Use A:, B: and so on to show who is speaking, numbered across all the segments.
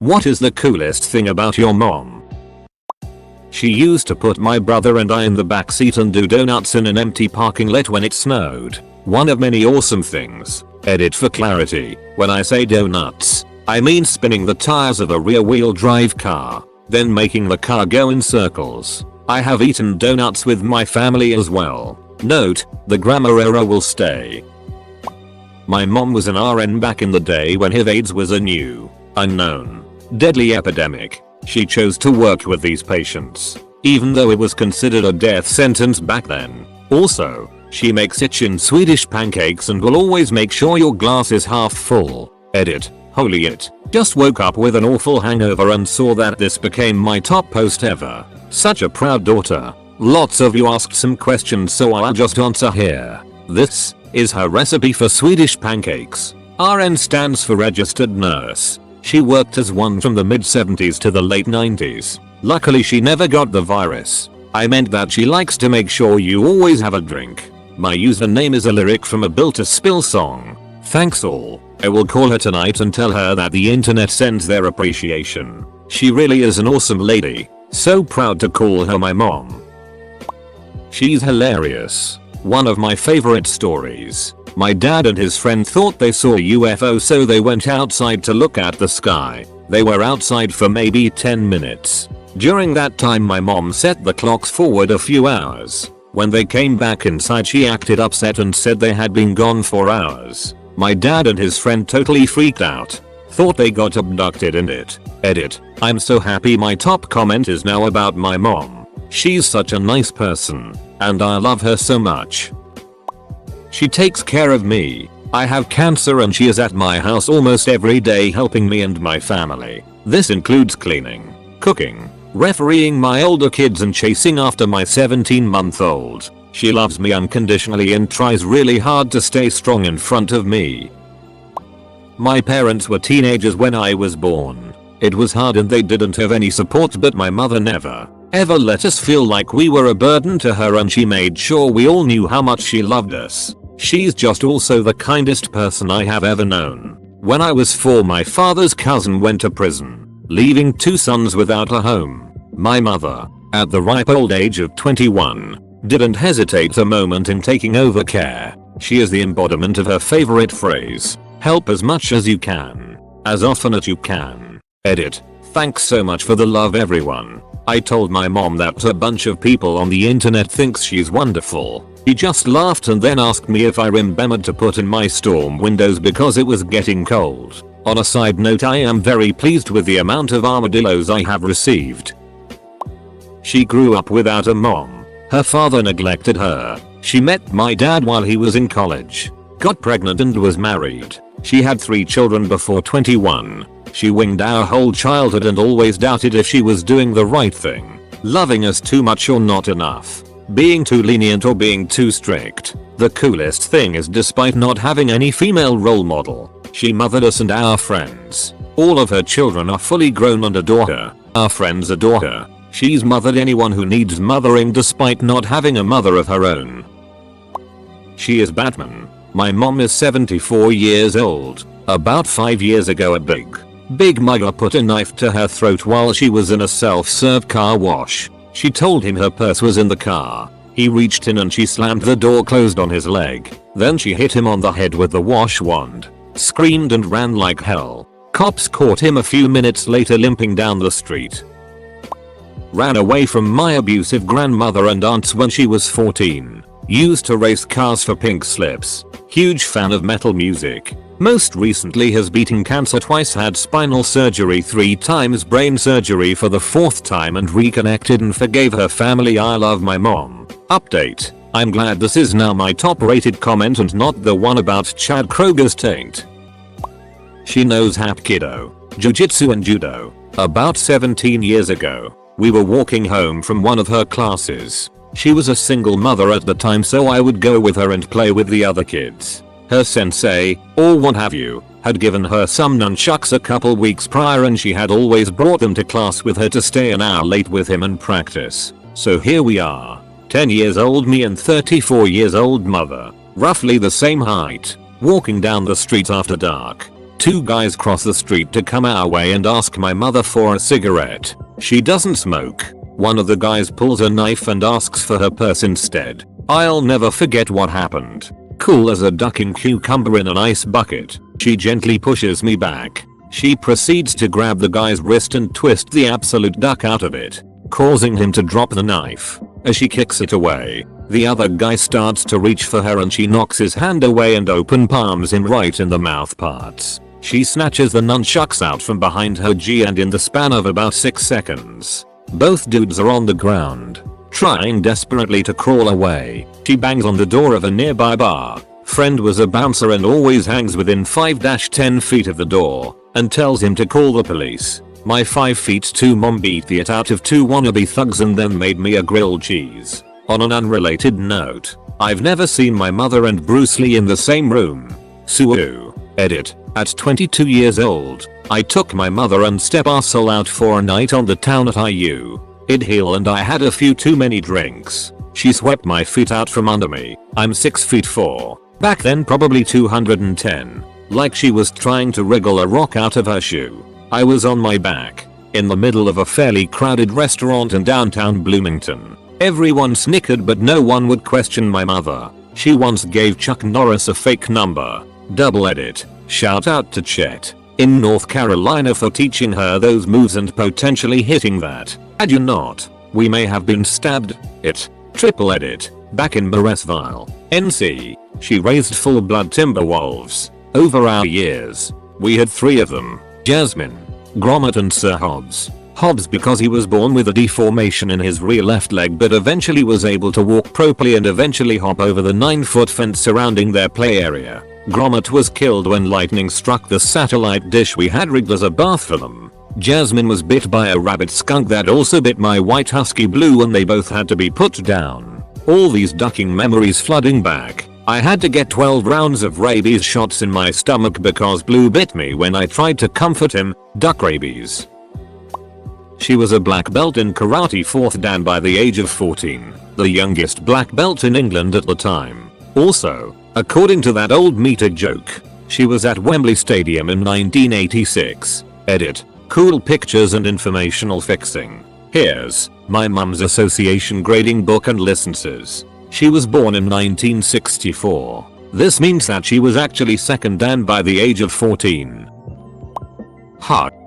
A: What is the coolest thing about your mom? She used to put my brother and I in the backseat and do donuts in an empty parking lot when it snowed. One of many awesome things. Edit for clarity. When I say donuts, I mean spinning the tires of a rear-wheel drive car, then making the car go in circles. I have eaten donuts with my family as well. Note, the grammar error will stay. My mom was an RN back in the day when HIV/AIDS was a new, unknown, deadly epidemic. She chose to work with these patients, even though it was considered a death sentence back then. Also, she makes itchin' Swedish pancakes and will always make sure your glass is half full. Edit. Holy it. Just woke up with an awful hangover and saw that this became my top post ever. Such a proud daughter. Lots of you asked some questions, so I'll just answer here. This is her recipe for Swedish pancakes. RN stands for registered nurse. She worked as one from the mid-70s to the late 90s. Luckily she never got the virus. I meant that she likes to make sure you always have a drink. My username is a lyric from a Built to Spill song. Thanks all. I will call her tonight and tell her that the internet sends their appreciation. She really is an awesome lady. So proud to call her my mom. She's hilarious. One of my favorite stories. My dad and his friend thought they saw a UFO, so they went outside to look at the sky. They were outside for maybe 10 minutes. During that time my mom set the clocks forward a few hours. When they came back inside she acted upset and said they had been gone for hours. My dad and his friend totally freaked out. Thought they got abducted in it. Edit. I'm so happy my top comment is now about my mom. She's such a nice person, and I love her so much. She takes care of me. I have cancer and she is at my house almost every day helping me and my family. This includes cleaning, cooking, refereeing my older kids and chasing after my 17-month-old. She loves me unconditionally and tries really hard to stay strong in front of me. My parents were teenagers when I was born. It was hard and they didn't have any support, but my mother never, ever let us feel like we were a burden to her, and she made sure we all knew how much she loved us. She's just also the kindest person I have ever known. When I was 4 my father's cousin went to prison, leaving 2 sons without a home. My mother, at the ripe old age of 21, didn't hesitate a moment in taking over care. She is the embodiment of her favorite phrase, help as much as you can, as often as you can. Edit. Thanks so much for the love everyone. I told my mom that a bunch of people on the internet thinks she's wonderful. He just laughed and then asked me if I remembered to put in my storm windows because it was getting cold. On a side note, I am very pleased with the amount of armadillos I have received. She grew up without a mom. Her father neglected her. She met my dad while he was in college, got pregnant and was married. She had 3 children before 21. She winged our whole childhood and always doubted if she was doing the right thing, loving us too much or not enough, being too lenient or being too strict. The coolest thing is, despite not having any female role model, she mothered us and our friends. All of her children are fully grown and adore her. Our friends adore her. She's mothered anyone who needs mothering despite not having a mother of her own. She is Batman. My mom is 74 years old. About 5 years ago a big mugger put a knife to her throat while she was in a self-serve car wash. She told him her purse was in the car. He reached in and she slammed the door closed on his leg. Then she hit him on the head with the wash wand, screamed and ran like hell. Cops caught him a few minutes later limping down the street. Ran away from my abusive grandmother and aunts when she was 14. Used to race cars for pink slips. Huge fan of metal music. Most recently has beaten cancer twice, had spinal surgery 3 times, brain surgery for the 4th time, and reconnected and forgave her family. I love my mom. Update. I'm glad this is now my top rated comment and not the one about Chad Kroger's taint. She knows Hapkido, Jiu-Jitsu and Judo. About 17 years ago, we were walking home from one of her classes. She was a single mother at the time, so I would go with her and play with the other kids. Her sensei, or what have you, had given her some nunchucks a couple weeks prior and she had always brought them to class with her to stay an hour late with him and practice. So here we are, 10 years old me and 34 years old mother, roughly the same height, walking down the street after dark. Two guys cross the street to come our way and ask my mother for a cigarette. She doesn't smoke. One of the guys pulls a knife and asks for her purse instead. I'll never forget what happened. Cool as a ducking cucumber in an ice bucket, she gently pushes me back. She proceeds to grab the guy's wrist and twist the absolute duck out of it, causing him to drop the knife. As she kicks it away, the other guy starts to reach for her and she knocks his hand away and open palms him right in the mouth parts. She snatches the nunchucks out from behind her G and in the span of about 6 seconds, both dudes are on the ground, trying desperately to crawl away. She bangs on the door of a nearby bar. Friend was a bouncer and always hangs within 5-10 feet of the door, and tells him to call the police. My 5'2" mom beat the out of 2 wannabe thugs and then made me a grilled cheese. On an unrelated note, I've never seen my mother and Bruce Lee in the same room. Suo. Edit. At 22 years old, I took my mother and step-arsehole out for a night on the town at IU. Id Hill and I had a few too many drinks. She swept my feet out from under me. I'm 6'4". Back then probably 210. Like she was trying to wriggle a rock out of her shoe. I was on my back, in the middle of a fairly crowded restaurant in downtown Bloomington. Everyone snickered but no one would question my mother. She once gave Chuck Norris a fake number. Double edit. Shout out to Chet in North Carolina for teaching her those moves and potentially hitting that. Had you not, we may have been stabbed. It. Triple edit. Back in Morrisville, NC, she raised full-blood timber wolves. Over our years, we had 3 of them. Jasmine, Gromit and Sir Hobbs. Hobbs because he was born with a deformation in his rear left leg but eventually was able to walk properly and eventually hop over the 9-foot fence surrounding their play area. Gromit was killed when lightning struck the satellite dish we had rigged as a bath for them. Jasmine was bit by a rabbit skunk that also bit my white husky Blue and they both had to be put down. All these ducking memories flooding back. I had to get 12 rounds of rabies shots in my stomach because Blue bit me when I tried to comfort him. Duck rabies. She was a black belt in karate 4th dan by the age of 14, the youngest black belt in England at the time. Also, according to that old meter joke, she was at Wembley Stadium in 1986. Edit. Cool pictures and informational fixing. Here's my mum's association grading book and licenses. She was born in 1964. This means that she was actually 2nd dan by the age of 14.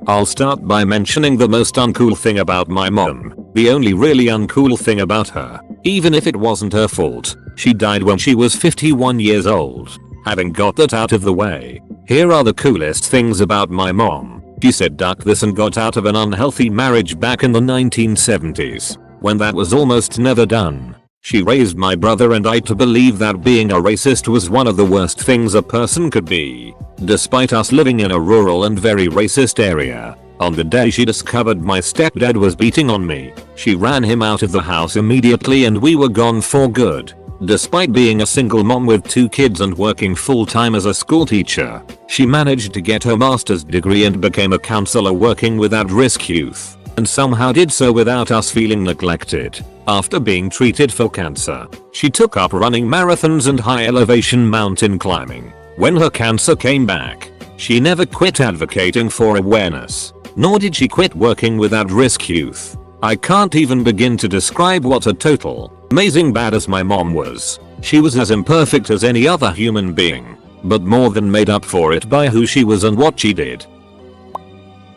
A: I'll start by mentioning the most uncool thing about my mom. The only really uncool thing about her, even if it wasn't her fault. She died when she was 51 years old. Having got that out of the way, here are the coolest things about my mom. She said duck this and got out of an unhealthy marriage back in the 1970s, when that was almost never done. She raised my brother and I to believe that being a racist was one of the worst things a person could be. Despite us living in a rural and very racist area, on the day she discovered my stepdad was beating on me, she ran him out of the house immediately and we were gone for good. Despite being a single mom with 2 kids and working full-time as a school teacher, she managed to get her master's degree and became a counselor working with at-risk youth, and somehow did so without us feeling neglected. After being treated for cancer, she took up running marathons and high-elevation mountain climbing. When her cancer came back, she never quit advocating for awareness, nor did she quit working with at-risk youth. I can't even begin to describe what a total, amazing badass my mom was. She was as imperfect as any other human being, but more than made up for it by who she was and what she did.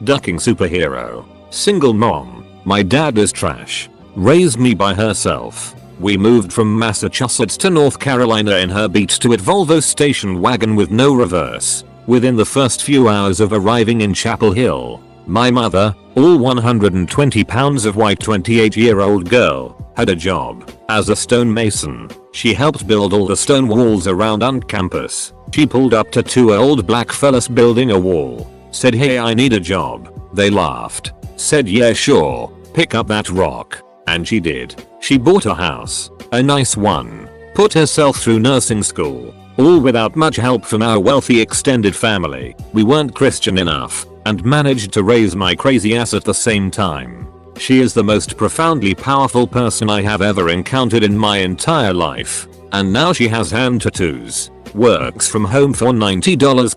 A: Ducking superhero. Single mom. My dad is trash. Raised me by herself. We moved from Massachusetts to North Carolina in her beat to it Volvo station wagon with no reverse. Within the first few hours of arriving in Chapel Hill, my mother, all 120 pounds of white 28-year-old girl, had a job as a stonemason. She helped build all the stone walls around on campus. She pulled up to 2 old black fellas building a wall. Said, "Hey, I need a job." They laughed. Said, "Yeah, sure, pick up that rock." And she did. She bought a house, a nice one, put herself through nursing school, all without much help from our wealthy extended family. We weren't Christian enough, and managed to raise my crazy ass at the same time. She is the most profoundly powerful person I have ever encountered in my entire life. And now she has hand tattoos, works from home for $90k,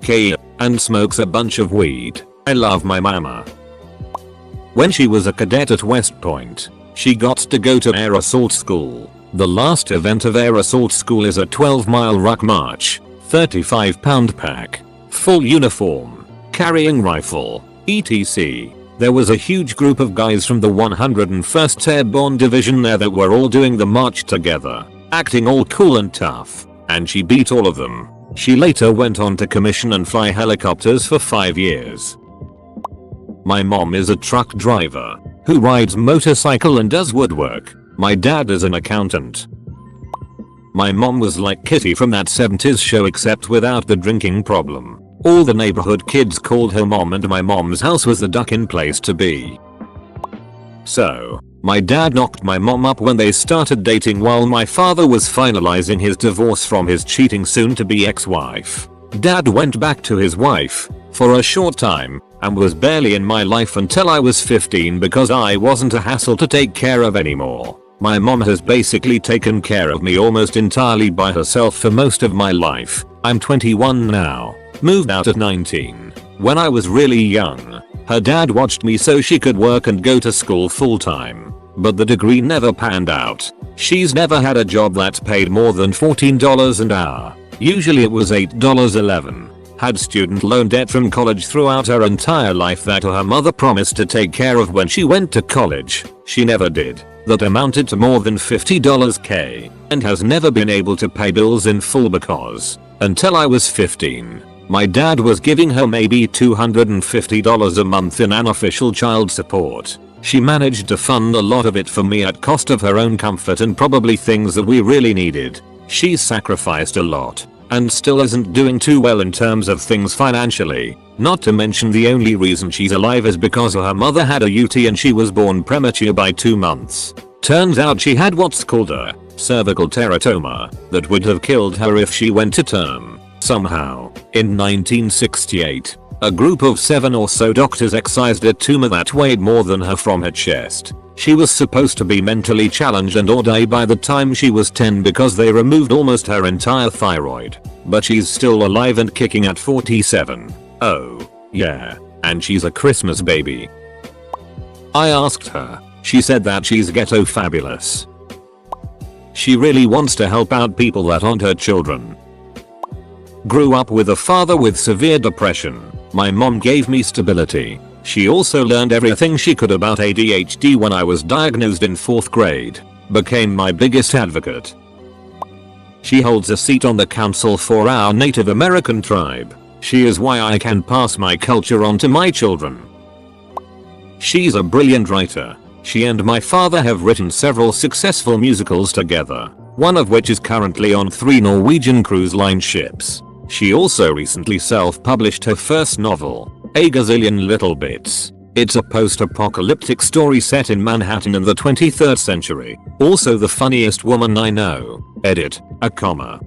A: and smokes a bunch of weed. I love my mama. When she was a cadet at West Point, she got to go to Air Assault School. The last event of Air Assault School is a 12-mile ruck march, 35-pound pack, full uniform, carrying rifle, etc. There was a huge group of guys from the 101st Airborne Division there that were all doing the march together, acting all cool and tough, and she beat all of them. She later went on to commission and fly helicopters for 5 years. My mom is a truck driver who rides motorcycle and does woodwork. My dad is an accountant. My mom was like Kitty from that 70s show except without the drinking problem. All the neighborhood kids called her mom and my mom's house was the duck-in place to be. So, my dad knocked my mom up when they started dating while my father was finalizing his divorce from his cheating soon-to-be ex-wife. Dad went back to his wife for a short time and was barely in my life until I was 15 because I wasn't a hassle to take care of anymore. My mom has basically taken care of me almost entirely by herself for most of my life. I'm 21 now. Moved out at 19. When I was really young, her dad watched me so she could work and go to school full time. But the degree never panned out. She's never had a job that's paid more than $14 an hour. Usually it was $8.11. Had student loan debt from college throughout her entire life that her mother promised to take care of when she went to college. She never did. That amounted to more than $50K and has never been able to pay bills in full because, until I was 15, my dad was giving her maybe $250 a month in unofficial child support. She managed to fund a lot of it for me at cost of her own comfort and probably things that we really needed. She's sacrificed a lot and still isn't doing too well in terms of things financially. Not to mention the only reason she's alive is because her mother had a UT and she was born premature by 2 months. Turns out she had what's called a cervical teratoma that would have killed her if she went to term. Somehow, in 1968, a group of 7 or so doctors excised a tumor that weighed more than her from her chest. She was supposed to be mentally challenged and or die by the time she was 10 because they removed almost her entire thyroid. But she's still alive and kicking at 47. Oh, yeah, and she's a Christmas baby. I asked her. She said that she's ghetto fabulous. She really wants to help out people that aren't her children. Grew up with a father with severe depression. My mom gave me stability. She also learned everything she could about ADHD when I was diagnosed in 4th grade. Became my biggest advocate. She holds a seat on the council for our Native American tribe. She is why I can pass my culture on to my children. She's a brilliant writer. She and my father have written several successful musicals together, one of which is currently on 3 Norwegian cruise line ships. She also recently self-published her first novel, A Gazillion Little Bits. It's a post-apocalyptic story set in Manhattan in the 23rd century. Also the funniest woman I know. Edit, a comma.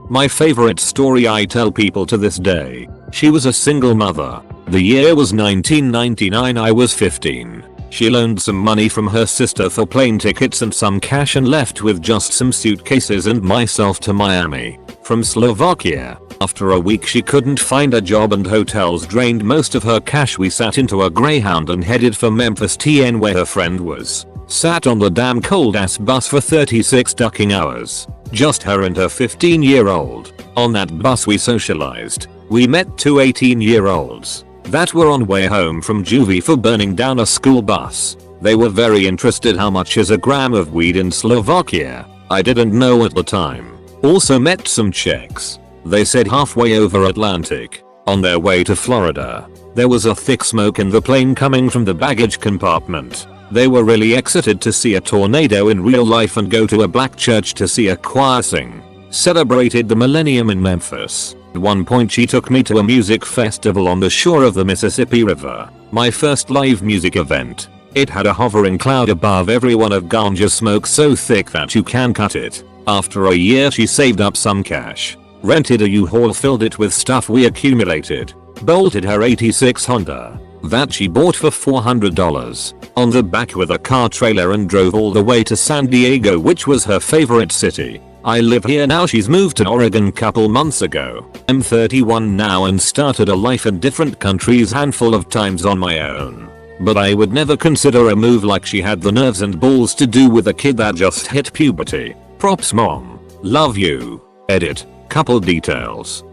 A: My favorite story I tell people to this day. She was a single mother. The year was 1999. I was 15. She loaned some money from her sister for plane tickets and some cash and left with just some suitcases and myself to Miami from Slovakia. After a week she couldn't find a job and hotels drained most of her cash. We sat into a Greyhound and headed for Memphis TN where her friend was. Sat on the damn cold ass bus for 36 ducking hours. Just her and her 15-year-old. On that bus we socialized. We met 2 18-year-olds that were on way home from juvie for burning down a school bus. They were very interested how much is a gram of weed in Slovakia. I didn't know at the time. Also met some Czechs. They said halfway over Atlantic, on their way to Florida, there was a thick smoke in the plane coming from the baggage compartment. They were really excited to see a tornado in real life and go to a black church to see a choir sing. Celebrated the millennium in Memphis. At one point she took me to a music festival on the shore of the Mississippi River. My first live music event. It had a hovering cloud above everyone of ganja smoke so thick that you can cut it. After a year she saved up some cash. Rented a U-Haul, filled it with stuff we accumulated. Bolted her 86 Honda that she bought for $400 on the back with a car trailer and drove all the way to San Diego, which was her favorite city. I live here now. She's moved to Oregon couple months ago. I'm 31 now and started a life in different countries handful of times on my own. But I would never consider a move like she had the nerves and balls to do with a kid that just hit puberty. Props mom. Love you. Edit. Couple details.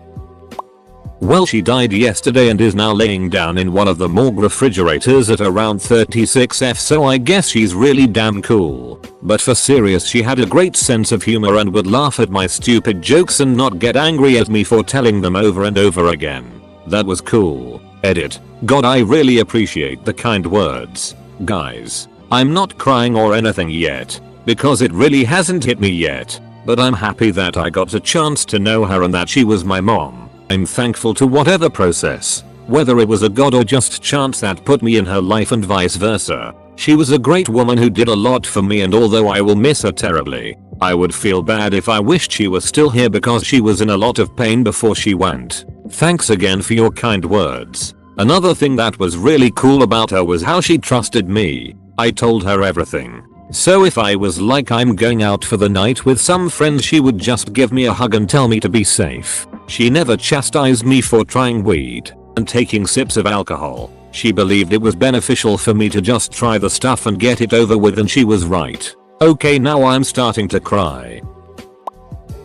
A: Well, she died yesterday and is now laying down in one of the morgue refrigerators at around 36F, so I guess she's really damn cool. But for serious, she had a great sense of humor and would laugh at my stupid jokes and not get angry at me for telling them over and over again. That was cool. Edit. God, I really appreciate the kind words. Guys, I'm not crying or anything yet, because it really hasn't hit me yet, but I'm happy that I got a chance to know her and that she was my mom. I'm thankful to whatever process, whether it was a god or just chance that put me in her life and vice versa. She was a great woman who did a lot for me, and although I will miss her terribly, I would feel bad if I wished she was still here because she was in a lot of pain before she went. Thanks again for your kind words. Another thing that was really cool about her was how she trusted me. I told her everything. So if I was like I'm going out for the night with some friends, she would just give me a hug and tell me to be safe. She never chastised me for trying weed and taking sips of alcohol. She believed it was beneficial for me to just try the stuff and get it over with, and she was right. Okay, now I'm starting to cry.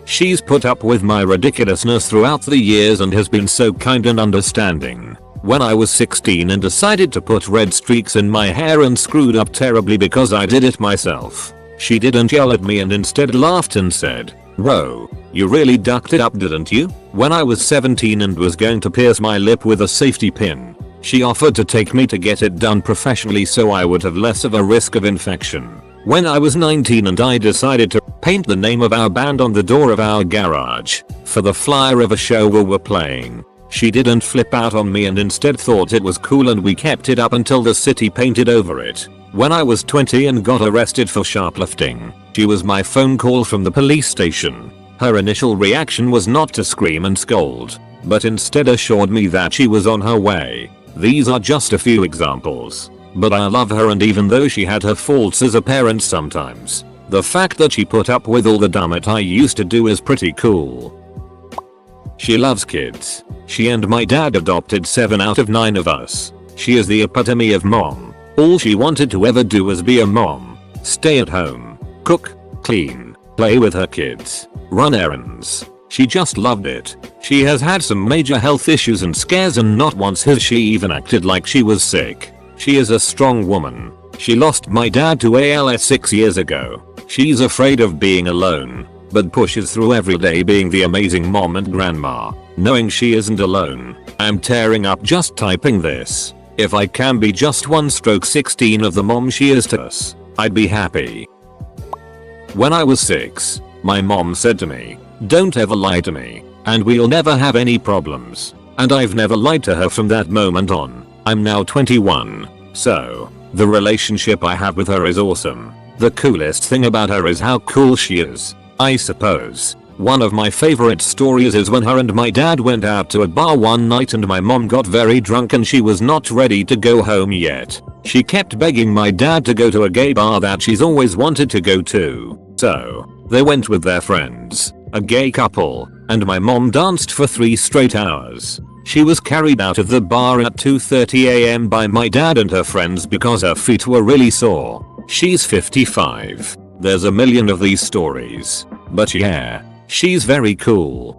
A: She's put up with my ridiculousness throughout the years and has been so kind and understanding. When I was 16 and decided to put red streaks in my hair and screwed up terribly because I did it myself, she didn't yell at me and instead laughed and said, "Whoa, you really ducked it up, didn't you?" When I was 17 and was going to pierce my lip with a safety pin, she offered to take me to get it done professionally so I would have less of a risk of infection. When I was 19 and I decided to paint the name of our band on the door of our garage for the flyer of a show we were playing, she didn't flip out on me and instead thought it was cool, and we kept it up until the city painted over it. When I was 20 and got arrested for shoplifting, she was my phone call from the police station. Her initial reaction was not to scream and scold, but instead assured me that she was on her way. These are just a few examples, but I love her, and even though she had her faults as a parent sometimes, the fact that she put up with all the dumb it I used to do is pretty cool. She loves kids. She and my dad adopted 7 out of 9 of us. She is the epitome of mom. All she wanted to ever do was be a mom. Stay at home, cook, clean, play with her kids, run errands. She just loved it. She has had some major health issues and scares, and not once has she even acted like she was sick. She is a strong woman. She lost my dad to ALS 6 years ago. She's afraid of being alone, but pushes through every day being the amazing mom and grandma, knowing she isn't alone. I'm tearing up just typing this. If I can be just 1/16 of the mom she is to us, I'd be happy. When I was 6, my mom said to me, "Don't ever lie to me, and we'll never have any problems." And I've never lied to her from that moment on. I'm now 21, so the relationship I have with her is awesome. The coolest thing about her is how cool she is, I suppose. One of my favorite stories is when her and my dad went out to a bar one night and my mom got very drunk and she was not ready to go home yet. She kept begging my dad to go to a gay bar that she's always wanted to go to. So they went with their friends, a gay couple, and my mom danced for 3 straight hours. She was carried out of the bar at 2:30 AM by my dad and her friends because her feet were really sore. She's 55. There's a million of these stories, but yeah, she's very cool.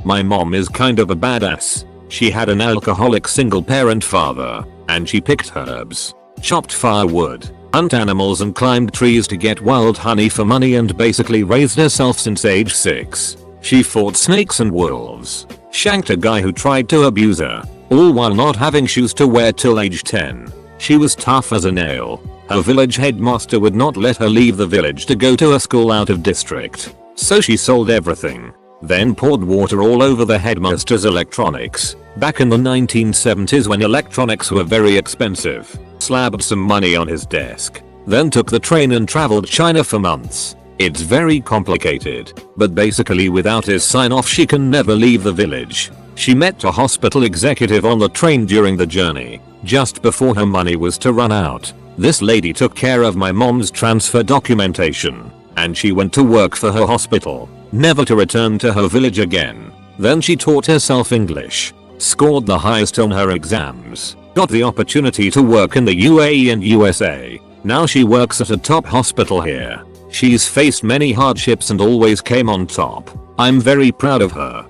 A: My mom is kind of a badass. She had an alcoholic single parent father, and she picked herbs, chopped firewood, hunt animals and climbed trees to get wild honey for money, and basically raised herself since age 6. She fought snakes and wolves, shanked a guy who tried to abuse her, all while not having shoes to wear till age 10. She was tough as a nail. Her village headmaster would not let her leave the village to go to a school out of district, so she sold everything, then poured water all over the headmaster's electronics. Back in the 1970s when electronics were very expensive, slapped some money on his desk, then took the train and traveled China for months. It's very complicated, but basically without his sign off she can never leave the village. She met a hospital executive on the train during the journey, just before her money was to run out. This lady took care of my mom's transfer documentation, and she went to work for her hospital, never to return to her village again. Then she taught herself English, scored the highest on her exams, got the opportunity to work in the UAE and USA. Now she works at a top hospital here. She's faced many hardships and always came on top. I'm very proud of her.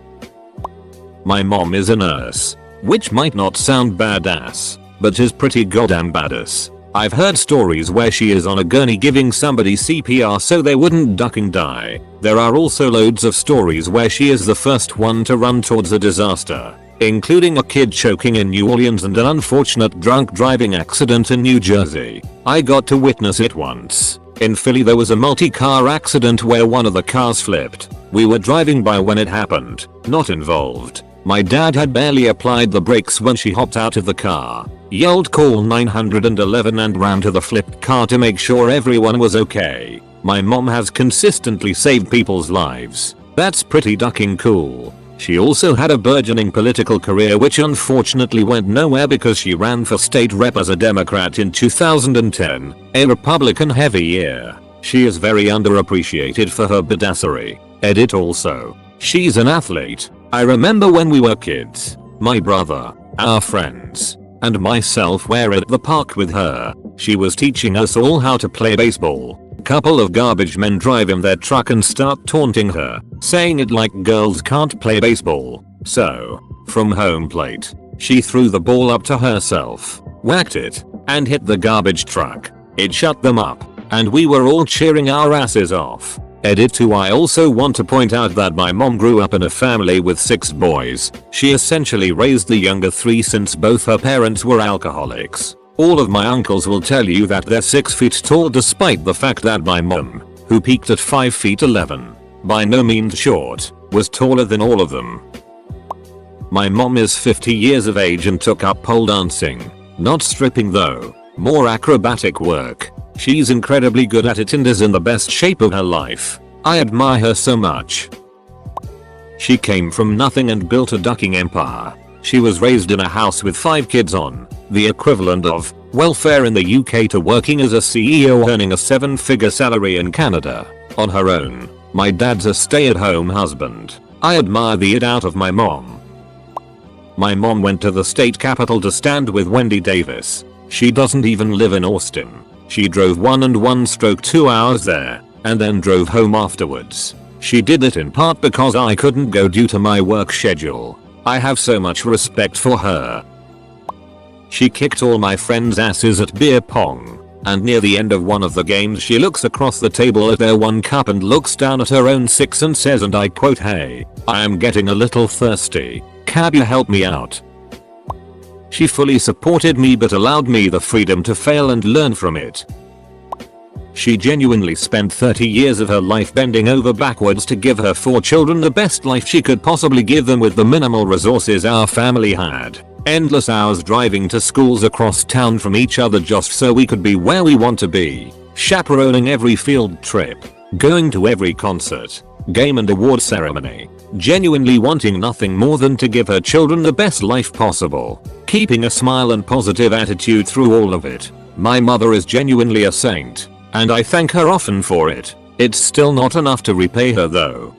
A: My mom is a nurse, which might not sound badass, but is pretty goddamn badass. I've heard stories where she is on a gurney giving somebody CPR so they wouldn't duck and die. There are also loads of stories where she is the first one to run towards a disaster, including a kid choking in New Orleans and an unfortunate drunk driving accident in New Jersey. I got to witness it once. In Philly there was a multi-car accident where one of the cars flipped. We were driving by when it happened, not involved. My dad had barely applied the brakes when she hopped out of the car, yelled call 911 and ran to the flipped car to make sure everyone was okay. My mom has consistently saved people's lives. That's pretty ducking cool. She also had a burgeoning political career which unfortunately went nowhere because she ran for state rep as a Democrat in 2010, a Republican heavy year. She is very underappreciated for her badassery. Edit also. She's an athlete. I remember when we were kids, my brother, our friends, and myself were at the park with her. She was teaching us all how to play baseball. A couple of garbage men drive in their truck and start taunting her, saying it like girls can't play baseball. So, from home plate, she threw the ball up to herself, whacked it, and hit the garbage truck. It shut them up, and we were all cheering our asses off. Edit 2. I also want to point out that my mom grew up in a family with 6 boys. She essentially raised the younger 3 since both her parents were alcoholics. All of my uncles will tell you that they're 6 feet tall despite the fact that my mom, who peaked at 5 feet 11, by no means short, was taller than all of them. My mom is 50 years of age and took up pole dancing. Not stripping though, more acrobatic work. She's incredibly good at it and is in the best shape of her life. I admire her so much. She came from nothing and built a ducking empire. She was raised in a house with 5 kids on the equivalent of welfare in the UK to working as a CEO earning a 7-figure salary in Canada on her own. My dad's a stay-at-home husband. I admire the it out of my mom. My mom went to the state capitol to stand with Wendy Davis. She doesn't even live in Austin. She drove 1.5 hours there, and then drove home afterwards. She did it in part because I couldn't go due to my work schedule. I have so much respect for her. She kicked all my friends' asses at beer pong, and near the end of one of the games she looks across the table at their 1 cup and looks down at her own 6 and says, and I quote, "Hey, I am getting a little thirsty. Can you help me out?" She fully supported me but allowed me the freedom to fail and learn from it. She genuinely spent 30 years of her life bending over backwards to give her 4 children the best life she could possibly give them with the minimal resources our family had. Endless hours driving to schools across town from each other just so we could be where we want to be. Chaperoning every field trip. Going to every concert, game and award ceremony. Genuinely wanting nothing more than to give her children the best life possible. Keeping a smile and positive attitude through all of it. My mother is genuinely a saint, and I thank her often for it. It's still not enough to repay her though.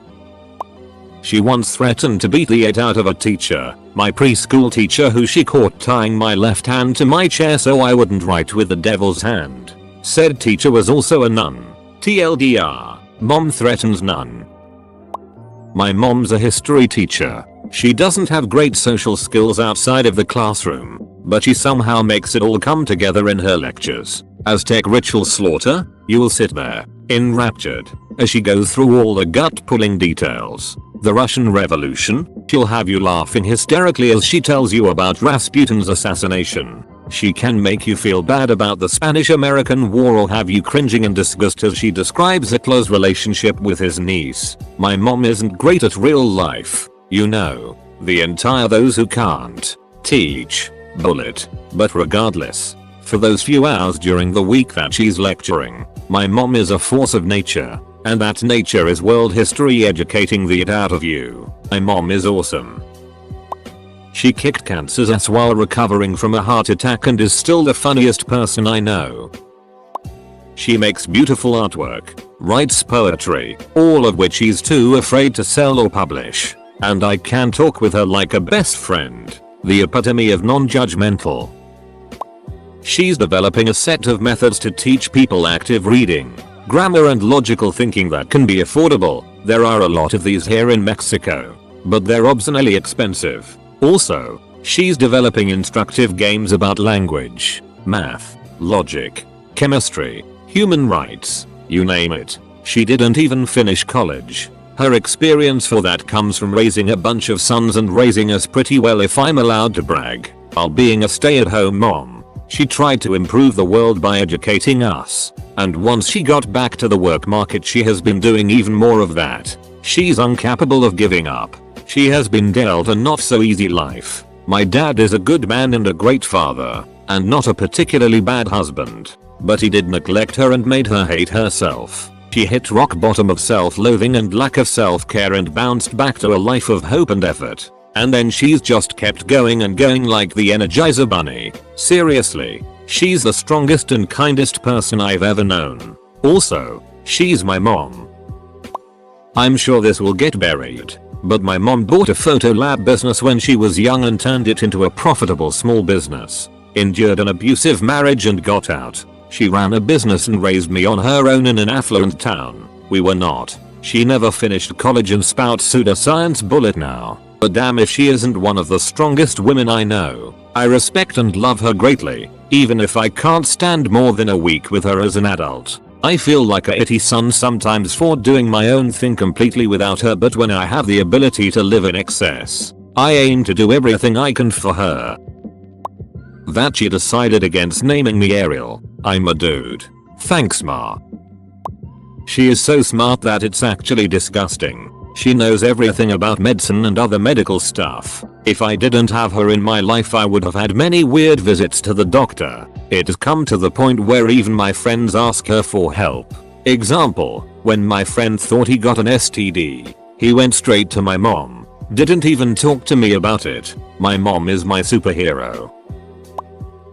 A: She once threatened to beat the 8 out of a teacher, my preschool teacher who she caught tying my left hand to my chair so I wouldn't write with the devil's hand. Said teacher was also a nun. TLDR, mom threatens nun. My mom's a history teacher. She doesn't have great social skills outside of the classroom, but she somehow makes it all come together in her lectures. Aztec ritual slaughter? You will sit there, enraptured, as she goes through all the gut-pulling details. The Russian Revolution? She'll have you laughing hysterically as she tells you about Rasputin's assassination. She can make you feel bad about the Spanish-American War or have you cringing in disgust as she describes a close relationship with his niece. My mom isn't great at real life. You know, the entire those who can't teach bullet. But regardless, for those few hours during the week that she's lecturing, my mom is a force of nature. And that nature is world history educating the it out of you. My mom is awesome. She kicked cancer's ass while recovering from a heart attack and is still the funniest person I know. She makes beautiful artwork, writes poetry, all of which she's too afraid to sell or publish. And I can talk with her like a best friend. The epitome of non-judgmental. She's developing a set of methods to teach people active reading, grammar and logical thinking that can be affordable. There are a lot of these here in Mexico, but they're obscenely expensive. Also, she's developing instructive games about language, math, logic, chemistry, human rights, you name it. She didn't even finish college. Her experience for that comes from raising a bunch of sons and raising us pretty well, if I'm allowed to brag, while being a stay-at-home mom. She tried to improve the world by educating us, and once she got back to the work market she has been doing even more of that. She's incapable of giving up. She has been dealt a not so easy life. My dad is a good man and a great father, and not a particularly bad husband, but he did neglect her and made her hate herself. She hit rock bottom of self-loathing and lack of self-care and bounced back to a life of hope and effort. And then she's just kept going and going like the Energizer Bunny. Seriously, she's the strongest and kindest person I've ever known. Also, she's my mom. I'm sure this will get buried, but my mom bought a photo lab business when she was young and turned it into a profitable small business. Endured an abusive marriage and got out. She ran a business and raised me on her own in an affluent town. We were not. She never finished college and spouts pseudoscience bullet now. But damn if she isn't one of the strongest women I know. I respect and love her greatly, even if I can't stand more than a week with her as an adult. I feel like a itty son sometimes for doing my own thing completely without her, but when I have the ability to live in excess, I aim to do everything I can for her. That she decided against naming me Ariel. I'm a dude. Thanks, Ma. She is so smart that it's actually disgusting. She knows everything about medicine and other medical stuff. If I didn't have her in my life I would have had many weird visits to the doctor. It has come to the point where even my friends ask her for help. Example, when my friend thought he got an STD, he went straight to my mom. Didn't even talk to me about it. My mom is my superhero.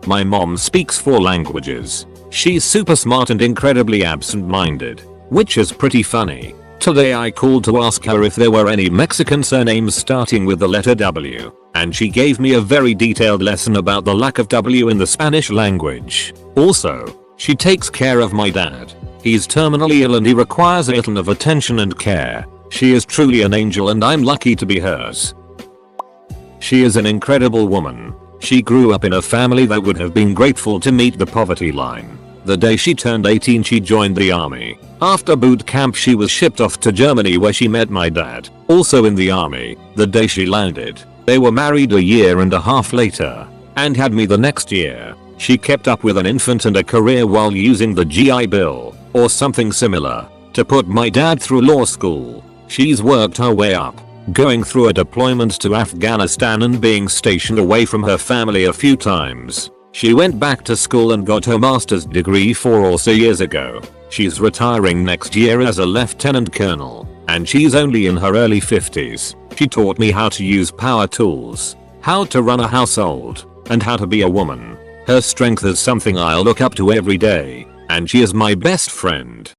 A: My mom speaks 4 languages. She's super smart and incredibly absent-minded, which is pretty funny. Today I called to ask her if there were any Mexican surnames starting with the letter W, and she gave me a very detailed lesson about the lack of W in the Spanish language. Also, she takes care of my dad. He's terminally ill and he requires a little of attention and care. She is truly an angel and I'm lucky to be hers. She is an incredible woman. She grew up in a family that would have been grateful to meet the poverty line. The day she turned 18 she joined the army. After boot camp she was shipped off to Germany where she met my dad, also in the army. The day she landed, they were married a year and a half later, and had me the next year. She kept up with an infant and a career while using the GI Bill, or something similar, to put my dad through law school. She's worked her way up, going through a deployment to Afghanistan and being stationed away from her family a few times. She went back to school and got her master's degree 4 or so years ago. She's retiring next year as a lieutenant colonel, and she's only in her early 50s. She taught me how to use power tools, how to run a household, and how to be a woman. Her strength is something I'll look up to every day, and she is my best friend.